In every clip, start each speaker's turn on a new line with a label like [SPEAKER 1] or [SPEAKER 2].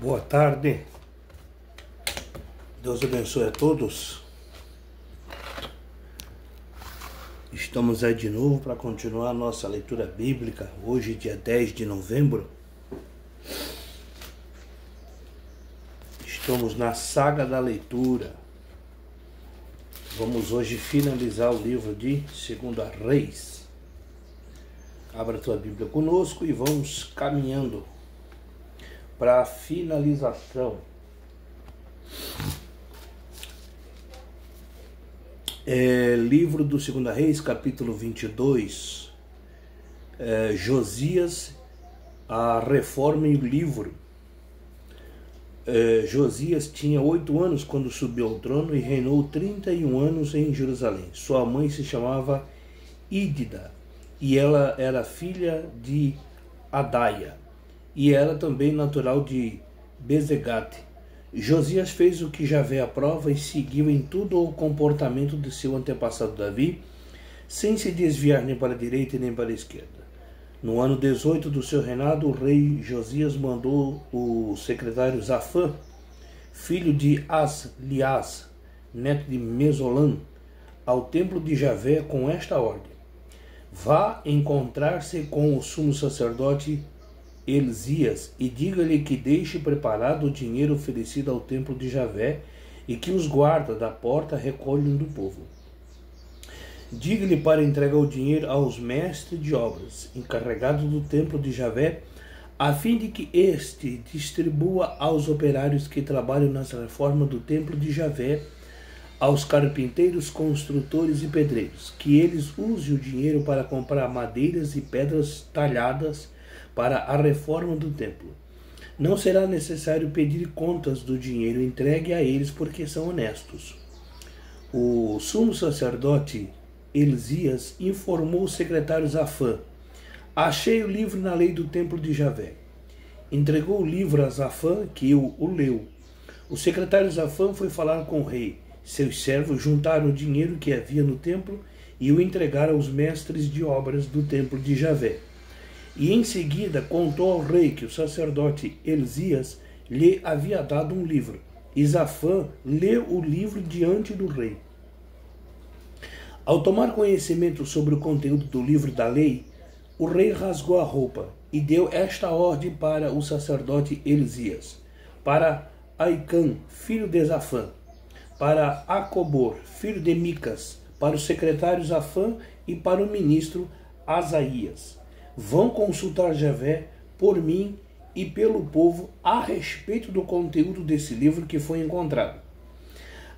[SPEAKER 1] Boa tarde, Deus abençoe a todos. Estamos aí de novo para continuar a nossa leitura bíblica, hoje dia 10 de novembro. Estamos na saga da leitura. Vamos hoje finalizar o livro de 2 Reis. Abra a tua Bíblia conosco e vamos caminhando para a finalização. Livro do 2 Reis, capítulo 22. Josias, a reforma e o livro. Josias tinha 8 anos quando subiu ao trono e reinou 31 anos em Jerusalém. Sua mãe se chamava Ídida e ela era filha de Adaia e era também natural de Bezegate. Josias fez o que Javé aprova e seguiu em tudo o comportamento de seu antepassado Davi, sem se desviar nem para a direita nem para a esquerda. No ano 18 do seu reinado, o rei Josias mandou o secretário Zafã, filho de Aslias, neto de Mesolam, ao templo de Javé com esta ordem: vá encontrar-se com o sumo sacerdote Elzias e diga-lhe que deixe preparado o dinheiro oferecido ao templo de Javé e que os guardas da porta recolham do povo. Diga-lhe para entregar o dinheiro aos mestres de obras, encarregados do templo de Javé, a fim de que este distribua aos operários que trabalham nas reformas do templo de Javé, aos carpinteiros, construtores e pedreiros, que eles usem o dinheiro para comprar madeiras e pedras talhadas para a reforma do templo. Não será necessário pedir contas do dinheiro entregue a eles, porque são honestos. O sumo sacerdote Elzias informou o secretário Zafã: achei o livro na lei do templo de Javé. Entregou o livro a Zafã, que o leu. O secretário Zafã foi falar com o rei. Seus servos juntaram o dinheiro que havia no templo e o entregaram aos mestres de obras do templo de Javé. E em seguida contou ao rei que o sacerdote Elzias lhe havia dado um livro. E Zafã leu o livro diante do rei. Ao tomar conhecimento sobre o conteúdo do livro da lei, o rei rasgou a roupa e deu esta ordem para o sacerdote Elzias, para Aicã, filho de Zafã, para Acobor, filho de Micas, para o secretário Zafã e para o ministro Asaías: vão consultar Javé por mim e pelo povo a respeito do conteúdo desse livro que foi encontrado.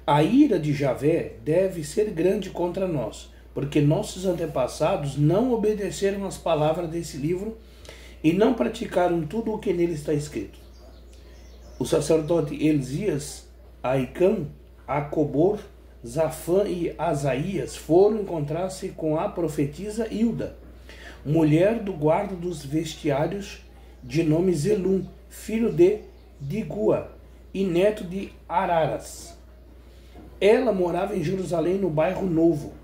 [SPEAKER 1] A ira de Javé deve ser grande contra nós, porque nossos antepassados não obedeceram às palavras desse livro e não praticaram tudo o que nele está escrito. O sacerdote Elzias, Aicã, Acobor, Zafã e Asaías foram encontrar-se com a profetisa Hilda, mulher do guarda dos vestiários, de nome Zelum, filho de Digua e neto de Araras. Ela morava em Jerusalém, no bairro Novo.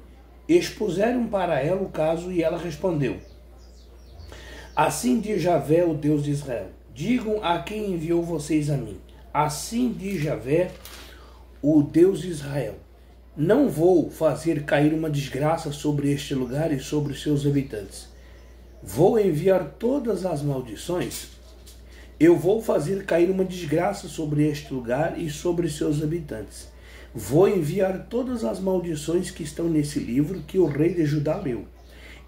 [SPEAKER 1] Expuseram para ela o caso e ela respondeu: assim diz Javé, o Deus de Israel: digam a quem enviou vocês a mim. Assim diz Javé, o Deus de Israel: não vou fazer cair uma desgraça sobre este lugar e sobre os seus habitantes. Vou enviar todas as maldições. Eu vou fazer cair uma desgraça sobre este lugar e sobre os seus habitantes. Vou enviar todas as maldições que estão nesse livro que o rei de Judá leu.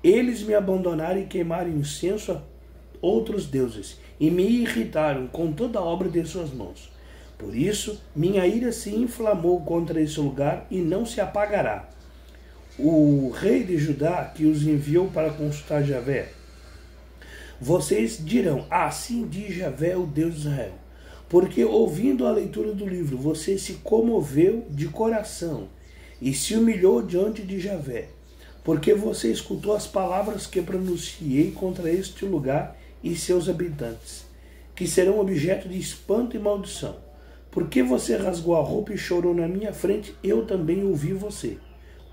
[SPEAKER 1] Eles me abandonaram e queimaram incenso a outros deuses e me irritaram com toda a obra de suas mãos. Por isso, minha ira se inflamou contra esse lugar e não se apagará. O rei de Judá que os enviou para consultar Javé: vocês dirão, assim diz Javé, o Deus de Israel, porque ouvindo a leitura do livro, você se comoveu de coração e se humilhou diante de Javé, porque você escutou as palavras que pronunciei contra este lugar e seus habitantes, que serão objeto de espanto e maldição. Porque você rasgou a roupa e chorou na minha frente, eu também ouvi você,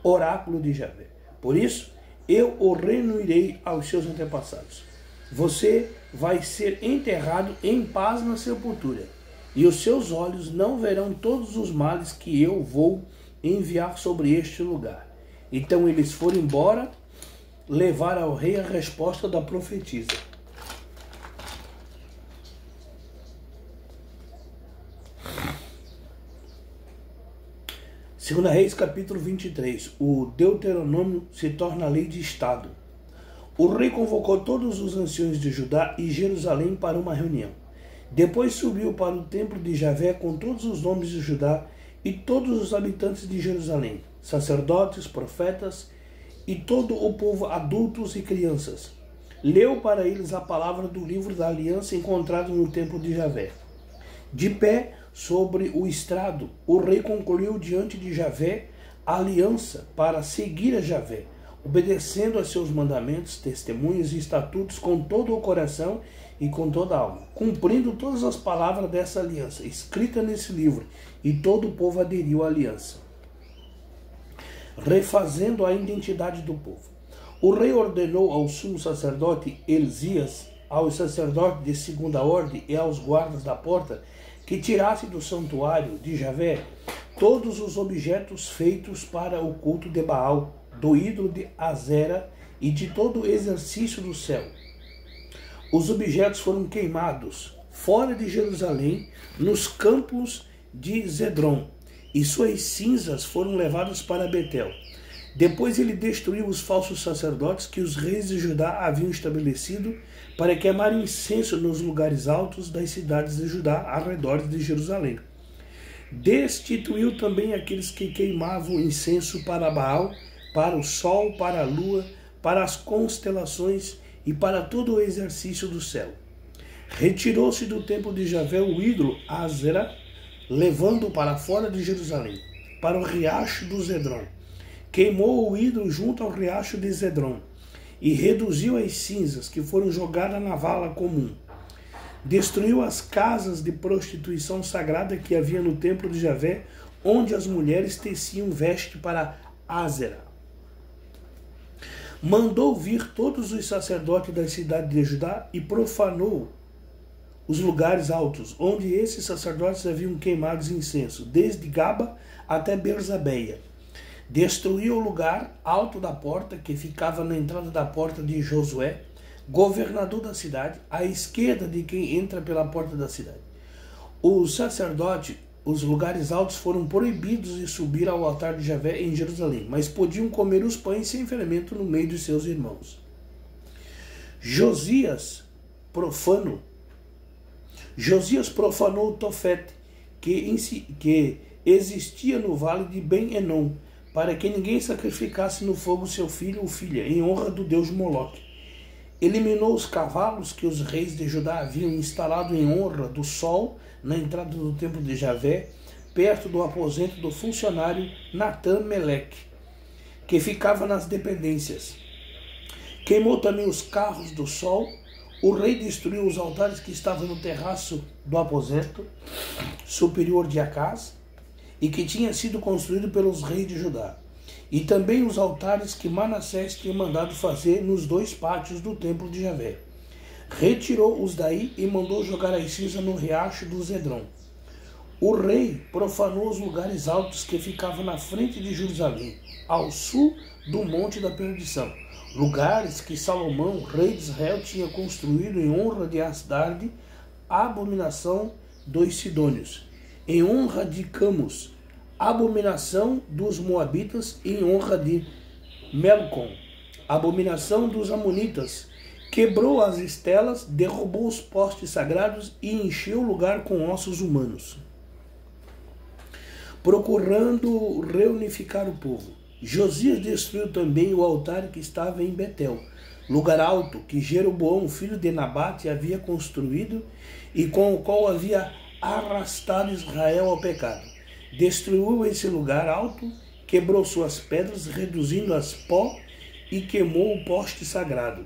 [SPEAKER 1] oráculo de Javé. Por isso, eu o renuirei aos seus antepassados. Você vai ser enterrado em paz na sepultura. e os seus olhos não verão todos os males que eu vou enviar sobre este lugar. Então eles foram embora, levar ao rei a resposta da profetisa. Segunda Reis, capítulo 23. O Deuteronômio se torna lei de Estado. O rei convocou todos os anciões de Judá e Jerusalém para uma reunião. Depois subiu para o templo de Javé com todos os nomes de Judá e todos os habitantes de Jerusalém, sacerdotes, profetas e todo o povo, adultos e crianças. Leu para eles a palavra do livro da aliança encontrado no templo de Javé. De pé sobre o estrado, o rei concluiu diante de Javé a aliança para seguir a Javé, obedecendo a seus mandamentos, testemunhos e estatutos com todo o coração e com toda a alma, cumprindo todas as palavras dessa aliança, escrita nesse livro, e todo o povo aderiu à aliança, refazendo a identidade do povo. O rei ordenou ao sumo sacerdote Elzias, aos sacerdotes de segunda ordem e aos guardas da porta que tirassem do santuário de Javé todos os objetos feitos para o culto de Baal, do ídolo de Azera e de todo o exercício do céu. Os objetos foram queimados fora de Jerusalém, nos campos de Zedron, e suas cinzas foram levadas para Betel. Depois ele destruiu os falsos sacerdotes que os reis de Judá haviam estabelecido para queimar incenso nos lugares altos das cidades de Judá, ao redor de Jerusalém. Destituiu também aqueles que queimavam incenso para Baal, para o sol, para a lua, para as constelações e para todo o exercício do céu. Retirou-se do templo de Javé o ídolo Azera, levando-o para fora de Jerusalém, para o riacho do Zedron. Queimou o ídolo junto ao riacho de Zedron e reduziu as cinzas que foram jogadas na vala comum. Destruiu as casas de prostituição sagrada que havia no templo de Javé, onde as mulheres teciam veste para Azera. Mandou vir todos os sacerdotes da cidade de Judá e profanou os lugares altos, onde esses sacerdotes haviam queimado incenso, desde Gaba até Berzabeia. Destruiu o lugar alto da porta, que ficava na entrada da porta de Josué, governador da cidade, à esquerda de quem entra pela porta da cidade. Os sacerdotes, os lugares altos, foram proibidos de subir ao altar de Javé em Jerusalém, mas podiam comer os pães sem ferimento no meio de seus irmãos. Josias profanou Tofete, que existia no vale de Ben-Enom, para que ninguém sacrificasse no fogo seu filho ou filha, em honra do deus Moloque. Eliminou os cavalos que os reis de Judá haviam instalado em honra do sol na entrada do templo de Javé, perto do aposento do funcionário Natan-Meleque, que ficava nas dependências. Queimou também os carros do sol. O rei destruiu os altares que estavam no terraço do aposento superior de Acaz, e que tinha sido construído pelos reis de Judá, e também os altares que Manassés tinha mandado fazer nos dois pátios do templo de Javé. Retirou-os daí e mandou jogar as cinzas no riacho do Zedron. O rei profanou os lugares altos que ficavam na frente de Jerusalém, ao sul do Monte da Perdição, lugares que Salomão, rei de Israel, tinha construído em honra de Astarde, a abominação dos sidônios, em honra de Camus, abominação dos moabitas, em honra de Melcom, abominação dos amonitas. Quebrou as estelas, derrubou os postes sagrados e encheu o lugar com ossos humanos, procurando reunificar o povo. Josias destruiu também o altar que estava em Betel, lugar alto que Jeroboão, filho de Nabate, havia construído e com o qual havia arrastado Israel ao pecado. Destruiu esse lugar alto, quebrou suas pedras, reduzindo-as pó, e queimou o poste sagrado.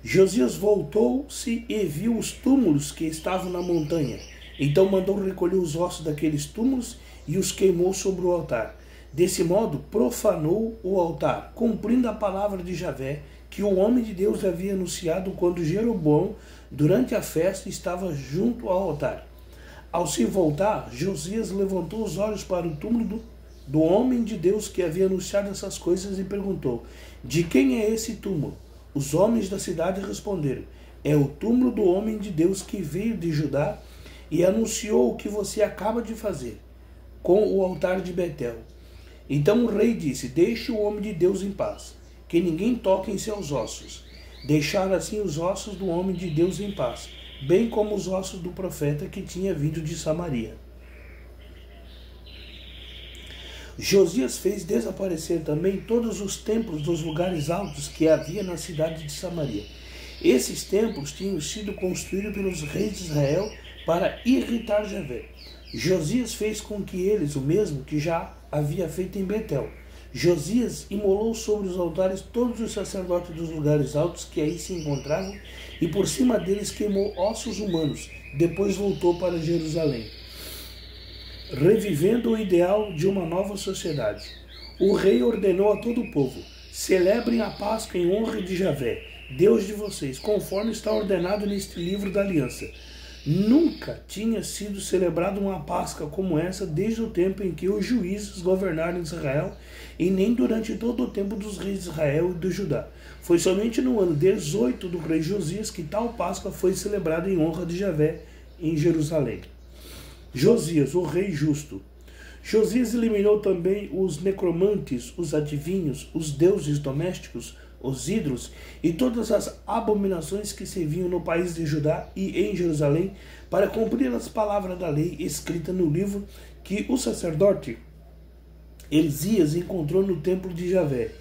[SPEAKER 1] Josias voltou-se e viu os túmulos que estavam na montanha. Então mandou recolher os ossos daqueles túmulos e os queimou sobre o altar. Desse modo, profanou o altar, cumprindo a palavra de Javé, que o homem de Deus havia anunciado quando Jeroboão, durante a festa, estava junto ao altar. Ao se voltar, Josias levantou os olhos para o túmulo do homem de Deus que havia anunciado essas coisas e perguntou: de quem é esse túmulo? Os homens da cidade responderam: é o túmulo do homem de Deus que veio de Judá e anunciou o que você acaba de fazer com o altar de Betel. Então o rei disse: deixe o homem de Deus em paz, que ninguém toque em seus ossos. Deixaram assim os ossos do homem de Deus em paz, bem como os ossos do profeta que tinha vindo de Samaria. Josias fez desaparecer também todos os templos dos lugares altos que havia na cidade de Samaria. Esses templos tinham sido construídos pelos reis de Israel para irritar Javé. Josias fez com que eles o mesmo que já havia feito em Betel. Josias imolou sobre os altares todos os sacerdotes dos lugares altos que aí se encontravam e por cima deles queimou ossos humanos. Depois voltou para Jerusalém, revivendo o ideal de uma nova sociedade. O rei ordenou a todo o povo: celebrem a Páscoa em honra de Javé, Deus de vocês, conforme está ordenado neste livro da aliança. Nunca tinha sido celebrada uma Páscoa como essa desde o tempo em que os juízes governaram Israel e nem durante todo o tempo dos reis de Israel e do Judá. Foi somente no ano 18 do rei Josias que tal Páscoa foi celebrada em honra de Javé em Jerusalém. Josias, o rei justo. Josias eliminou também os necromantes, os adivinhos, os deuses domésticos, os ídolos e todas as abominações que se viam no país de Judá e em Jerusalém, para cumprir as palavras da lei escrita no livro que o sacerdote Elisias encontrou no templo de Javé.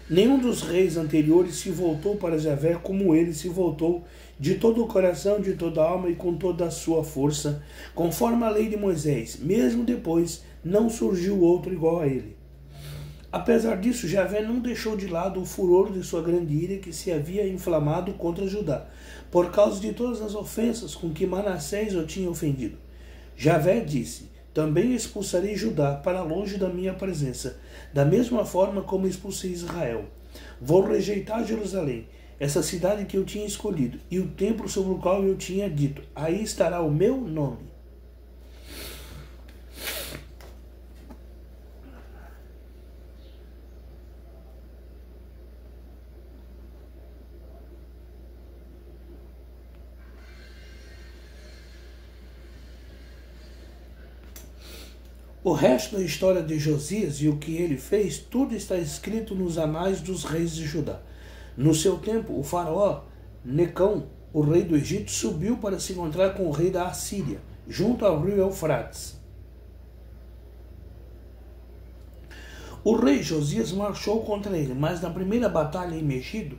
[SPEAKER 1] Nenhum dos reis anteriores se voltou para Javé como ele se voltou, de todo o coração, de toda a alma e com toda a sua força, conforme a lei de Moisés. Mesmo depois, não surgiu outro igual a ele. Apesar disso, Javé não deixou de lado o furor de sua grande ira que se havia inflamado contra Judá, por causa de todas as ofensas com que Manassés o tinha ofendido. Javé disse: também expulsarei Judá para longe da minha presença, da mesma forma como expulsei Israel. Vou rejeitar Jerusalém, essa cidade que eu tinha escolhido, e o templo sobre o qual eu tinha dito: aí estará o meu nome. O resto da história de Josias e o que ele fez, tudo está escrito nos anais dos reis de Judá. No seu tempo, o faraó Necão, o rei do Egito, subiu para se encontrar com o rei da Assíria, junto ao rio Eufrates. O rei Josias marchou contra ele, mas na primeira batalha em Megido,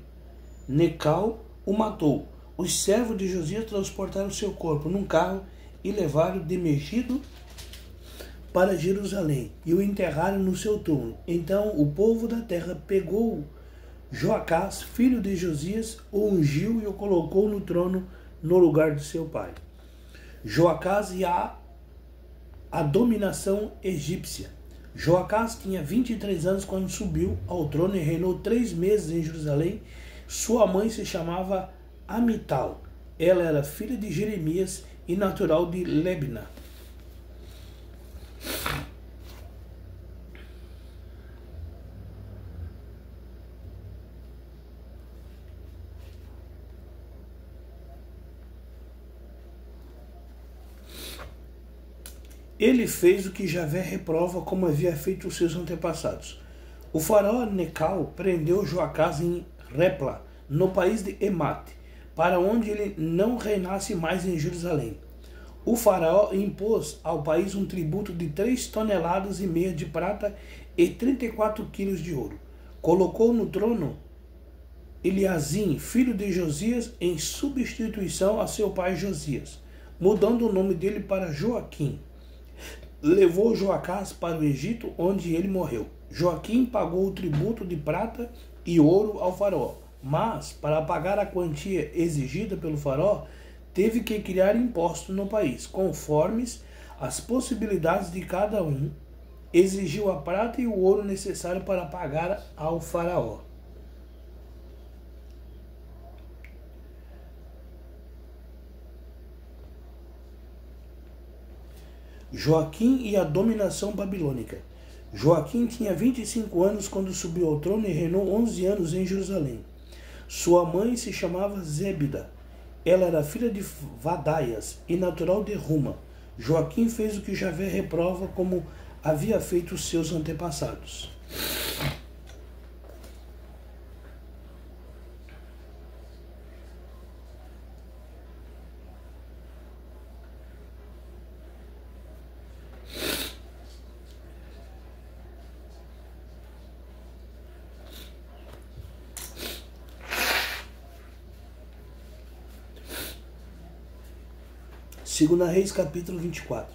[SPEAKER 1] Necau o matou. Os servos de Josias transportaram seu corpo num carro e levaram de Megido para Jerusalém e o enterraram no seu túmulo. Então o povo da terra pegou Joacás, filho de Josias, o ungiu e o colocou no trono no lugar de seu pai. Joacás e a dominação egípcia. Joacás tinha 23 anos quando subiu ao trono e reinou 3 meses em Jerusalém. Sua mãe se chamava Amital. Ela era filha de Jeremias e natural de Libna. Ele fez o que Javé reprova, como havia feito os seus antepassados. O faraó Necau prendeu Joacás em Repla, no país de Emate, para onde ele não reinasse mais em Jerusalém. O faraó impôs ao país um tributo de 3,5 toneladas de prata e 34 quilos de ouro. Colocou no trono Eliazim, filho de Josias, em substituição a seu pai Josias, mudando o nome dele para Joaquim. Levou Joacás para o Egito, onde ele morreu. Joaquim pagou o tributo de prata e ouro ao faraó, mas, para pagar a quantia exigida pelo faraó, teve que criar impostos no país, conformes as possibilidades de cada um. Exigiu a prata e o ouro necessário para pagar ao faraó. Joaquim e a dominação babilônica. Joaquim tinha 25 anos quando subiu ao trono e reinou 11 anos em Jerusalém. Sua mãe se chamava Zébida. Ela era filha de Vadaias e natural de Ruma. Joaquim fez o que Javé reprova, como havia feito os seus antepassados. Segunda Reis, capítulo 24.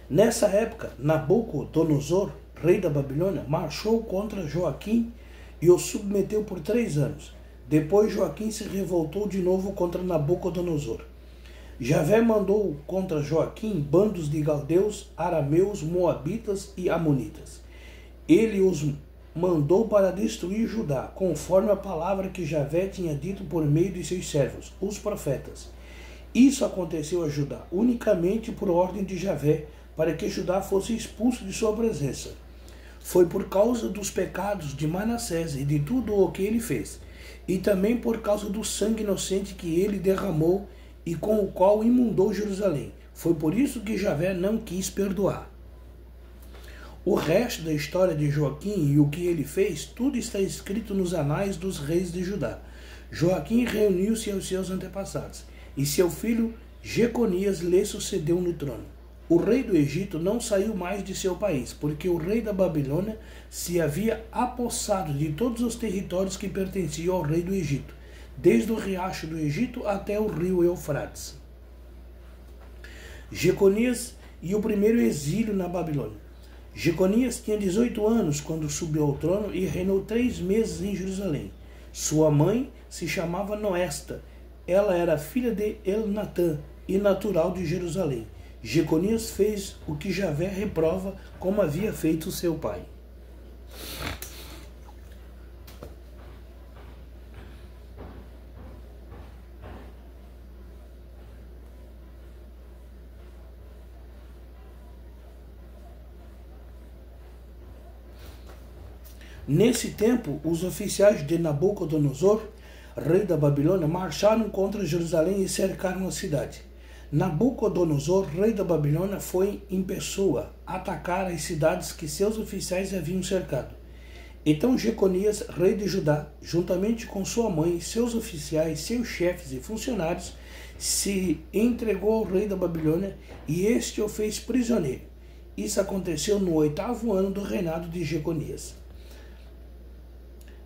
[SPEAKER 1] Nessa época, Nabucodonosor, rei da Babilônia, marchou contra Joaquim e o submeteu por 3 anos. Depois Joaquim se revoltou de novo contra Nabucodonosor. Javé mandou contra Joaquim bandos de galdeus, arameus, moabitas e amonitas. Ele os mandou para destruir Judá, conforme a palavra que Javé tinha dito por meio de seus servos, os profetas. Isso aconteceu a Judá unicamente por ordem de Javé, para que Judá fosse expulso de sua presença. Foi por causa dos pecados de Manassés e de tudo o que ele fez, e também por causa do sangue inocente que ele derramou e com o qual imundou Jerusalém. Foi por isso que Javé não quis perdoar. O resto da história de Joaquim e o que ele fez, tudo está escrito nos anais dos reis de Judá. Joaquim reuniu-se aos seus antepassados, e seu filho Jeconias lhe sucedeu no trono. O rei do Egito não saiu mais de seu país, porque o rei da Babilônia se havia apossado de todos os territórios que pertenciam ao rei do Egito, desde o riacho do Egito até o rio Eufrates. Jeconias e o primeiro exílio na Babilônia. Jeconias tinha 18 anos quando subiu ao trono e reinou 3 meses em Jerusalém. Sua mãe se chamava Noesta. Ela era filha de Elnatã e natural de Jerusalém. Jeconias fez o que Javé reprova, como havia feito seu pai. Nesse tempo, os oficiais de Nabucodonosor, rei da Babilônia, marcharam contra Jerusalém e cercaram a cidade. Nabucodonosor, rei da Babilônia, foi em pessoa atacar as cidades que seus oficiais haviam cercado. Então Jeconias, rei de Judá, juntamente com sua mãe, seus oficiais, seus chefes e funcionários, se entregou ao rei da Babilônia e este o fez prisioneiro. Isso aconteceu no 8º ano do reinado de Jeconias.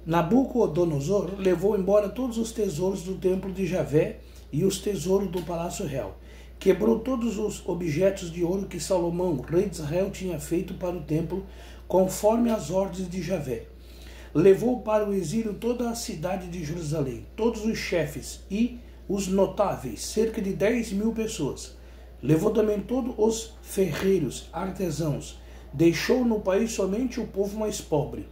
[SPEAKER 1] Nabucodonosor levou embora todos os tesouros do templo de Javé e os tesouros do palácio real. Quebrou todos os objetos de ouro que Salomão, rei de Israel, tinha feito para o templo, conforme as ordens de Javé. Levou para o exílio toda a cidade de Jerusalém, todos os chefes e os notáveis, cerca de 10.000 pessoas. Levou também todos os ferreiros, artesãos. Deixou no país somente o povo mais pobre.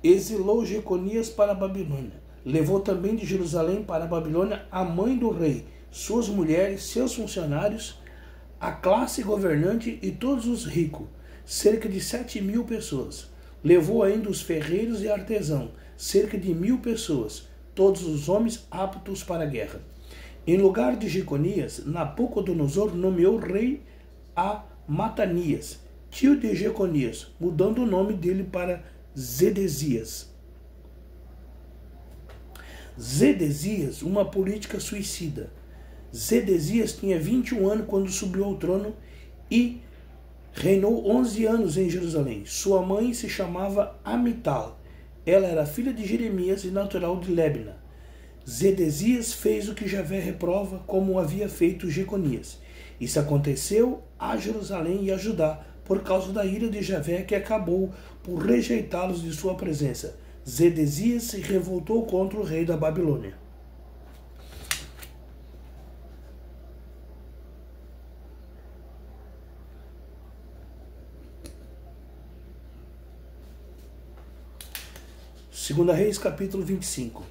[SPEAKER 1] Exilou Jeconias para a Babilônia. Levou também de Jerusalém para a Babilônia a mãe do rei, suas mulheres, seus funcionários, a classe governante e todos os ricos, cerca de 7.000 pessoas. Levou ainda os ferreiros e artesãos, cerca de 1.000 pessoas, todos os homens aptos para a guerra. Em lugar de Jeconias, Nabucodonosor nomeou rei a Matanias, tio de Jeconias, mudando o nome dele para Zedesias. Zedesias, uma política suicida. Zedesias tinha 21 anos quando subiu ao trono e reinou 11 anos em Jerusalém. Sua mãe se chamava Amital. Ela era filha de Jeremias e natural de Libna. Zedesias fez o que Javé reprova, como havia feito Jeconias. Isso aconteceu a Jerusalém e a Judá, por causa da ira de Javé, que acabou por rejeitá-los de sua presença. Zedesias se revoltou contra o rei da Babilônia. Segunda Reis, capítulo 25.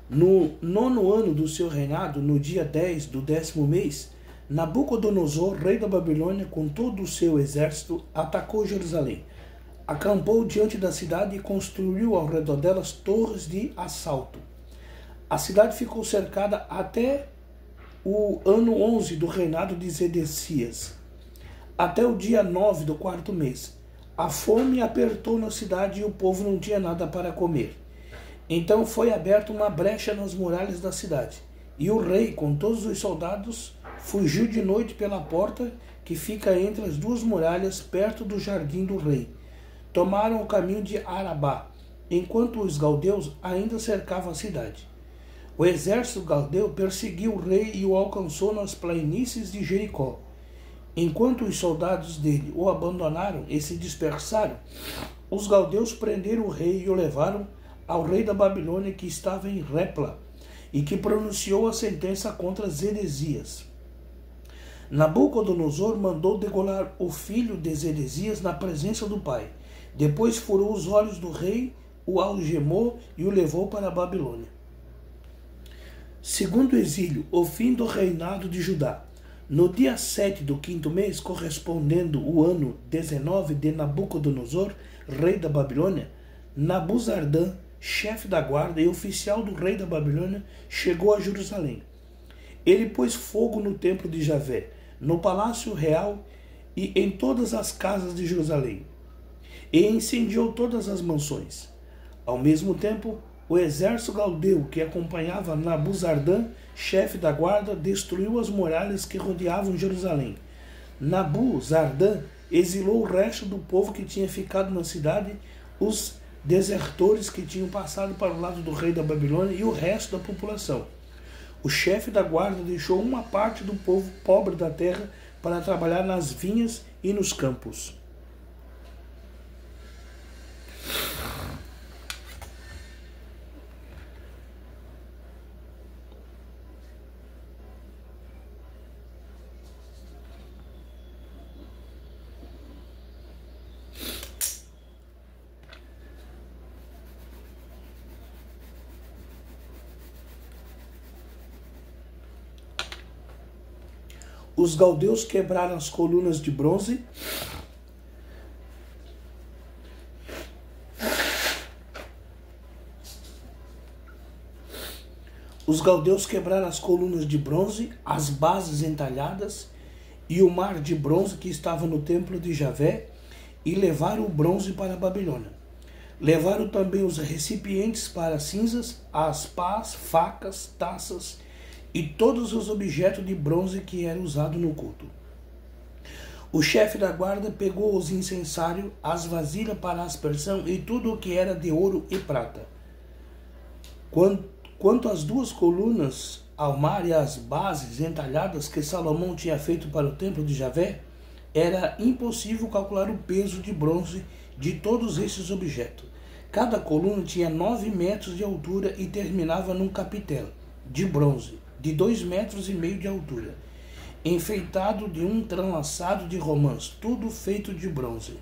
[SPEAKER 1] No 9º ano do seu reinado, no dia 10 do 10º mês, Nabucodonosor, rei da Babilônia, com todo o seu exército, atacou Jerusalém. Acampou diante da cidade e construiu ao redor delas torres de assalto. A cidade ficou cercada até o ano 11 do reinado de Zedequias, até o dia 9 do 4º mês. A fome apertou na cidade e o povo não tinha nada para comer. Então foi aberta uma brecha nas muralhas da cidade, e o rei, com todos os soldados, fugiu de noite pela porta que fica entre as duas muralhas, perto do jardim do rei. Tomaram o caminho de Arabá, enquanto os galdeus ainda cercavam a cidade. O exército galdeu perseguiu o rei e o alcançou nas planícies de Jericó. Enquanto os soldados dele o abandonaram e se dispersaram, os galdeus prenderam o rei e o levaram ao rei da Babilônia, que estava em Repla, e que pronunciou a sentença contra Zedequias. Nabucodonosor mandou degolar o filho de Zedequias na presença do pai. Depois furou os olhos do rei, o algemou e o levou para a Babilônia. Segundo o exílio, o fim do reinado de Judá. No dia 7 do 5º mês, correspondendo o ano 19 de Nabucodonosor, rei da Babilônia, Nabuzardã, chefe da guarda e oficial do rei da Babilônia, chegou a Jerusalém. Ele pôs fogo no templo de Javé, no palácio real e em todas as casas de Jerusalém, e incendiou todas as mansões. Ao mesmo tempo, o exército galdeu que acompanhava Nabuzardã, chefe da guarda, destruiu as muralhas que rodeavam Jerusalém. Nabuzardã exilou o resto do povo que tinha ficado na cidade, os desertores que tinham passado para o lado do rei da Babilônia e o resto da população. O chefe da guarda deixou uma parte do povo pobre da terra para trabalhar nas vinhas e nos campos. Os galdeus quebraram as colunas de bronze as bases entalhadas e o mar de bronze que estava no templo de Javé, e levaram o bronze para a Babilônia. Levaram também os recipientes para cinzas, as pás, facas, taças e todos os objetos de bronze que era usado no culto. O chefe da guarda pegou os incensários, as vasilhas para aspersão e tudo o que era de ouro e prata. Quanto às duas colunas, ao mar e às bases entalhadas que Salomão tinha feito para o templo de Javé, era impossível calcular o peso de bronze de todos esses objetos. Cada coluna tinha 9 metros de altura e terminava num capitel de bronze de 2,5 metros de altura, enfeitado de um tranlaçado de romãs, tudo feito de bronze.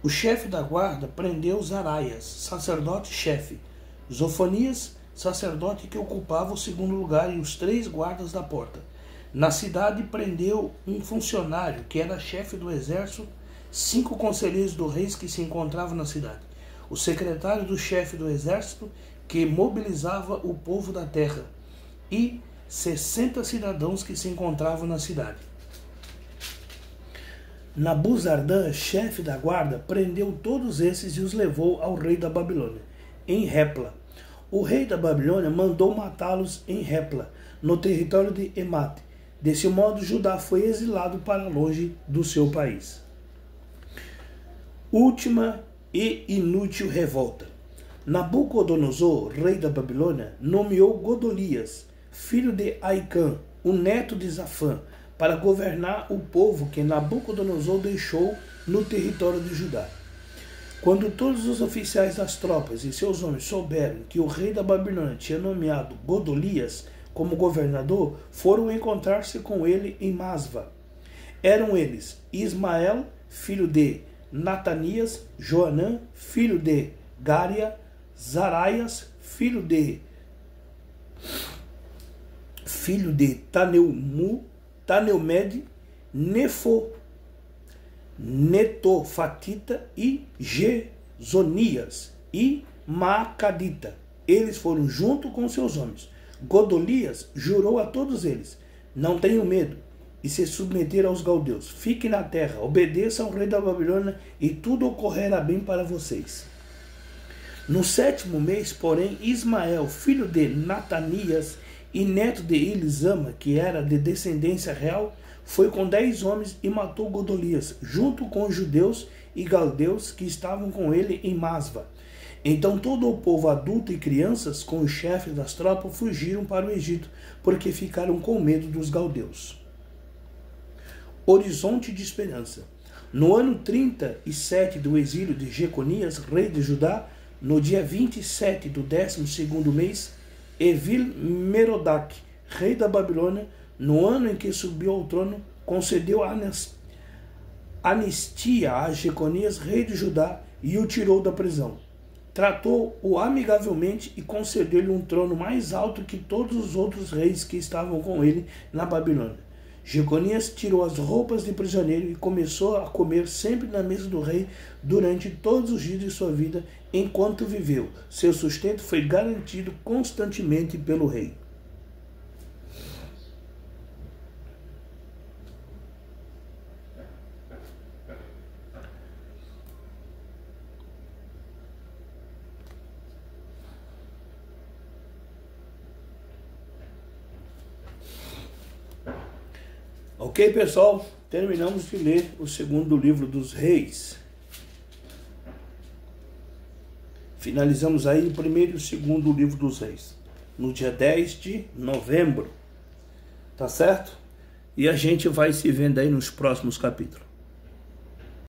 [SPEAKER 1] O chefe da guarda prendeu Zaraias, sacerdote-chefe, Zofanias, sacerdote que ocupava o segundo lugar, e os 3 guardas da porta. Na cidade prendeu um funcionário que era chefe do exército, 5 conselheiros do rei que se encontravam na cidade, o secretário do chefe do exército que mobilizava o povo da terra, e 60 cidadãos que se encontravam na cidade. Nabuzardã, chefe da guarda, prendeu todos esses e os levou ao rei da Babilônia, em Repla. O rei da Babilônia mandou matá-los em Repla, no território de Emate. Desse modo, Judá foi exilado para longe do seu país. Última e inútil revolta. Nabucodonosor, rei da Babilônia, nomeou Godolias, filho de Aicã, o neto de Zafã, para governar o povo que Nabucodonosor deixou no território de Judá. Quando todos os oficiais das tropas e seus homens souberam que o rei da Babilônia tinha nomeado Godolias como governador, foram encontrar-se com ele em Masva. Eram eles Ismael, filho de Natanias, Joanã, filho de Garia, Zaraias, filho de Taneumu, Taneumede, Netofatita e Gezonias e Maacadita. Eles foram junto com seus homens. Godolias jurou a todos eles: não tenham medo, e se submeter aos galdeus. Fiquem na terra, obedeçam ao rei da Babilônia, e tudo ocorrerá bem para vocês. No 7º mês, porém, Ismael, filho de Natanias e neto de Elisama, que era de descendência real, foi com 10 homens e matou Godolias, junto com os judeus e galdeus que estavam com ele em Masva. Então todo o povo adulto e crianças, com os chefes das tropas, fugiram para o Egito, porque ficaram com medo dos galdeus. Horizonte de esperança. No ano 37 do exílio de Jeconias, rei de Judá, no dia 27 do 12º mês, Evil-Merodach, rei da Babilônia, no ano em que subiu ao trono, concedeu anistia a Jeconias, rei de Judá, e o tirou da prisão. Tratou-o amigavelmente e concedeu-lhe um trono mais alto que todos os outros reis que estavam com ele na Babilônia. Jeconias tirou as roupas de prisioneiro e começou a comer sempre na mesa do rei durante todos os dias de sua vida, enquanto viveu. Seu sustento foi garantido constantemente pelo rei. Ok, pessoal? Terminamos de ler o 2º livro dos Reis. Finalizamos aí o 1º e o 2º livro dos Reis, no dia 10 de novembro. Tá certo? E a gente vai se vendo aí nos próximos capítulos.